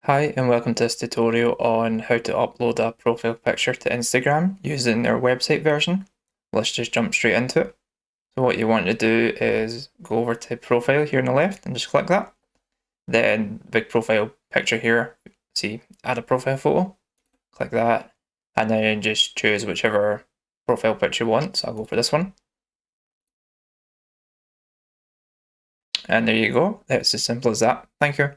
Hi and welcome to this tutorial on how to upload a profile picture to Instagram using their website version. Let's just jump straight into it. So what you want to do is go over to profile here on the left and just click that. Then big profile picture here, see add a profile photo, click that and then just choose whichever profile picture you want. So I'll go for this one. And there you go, it's as simple as that. Thank you.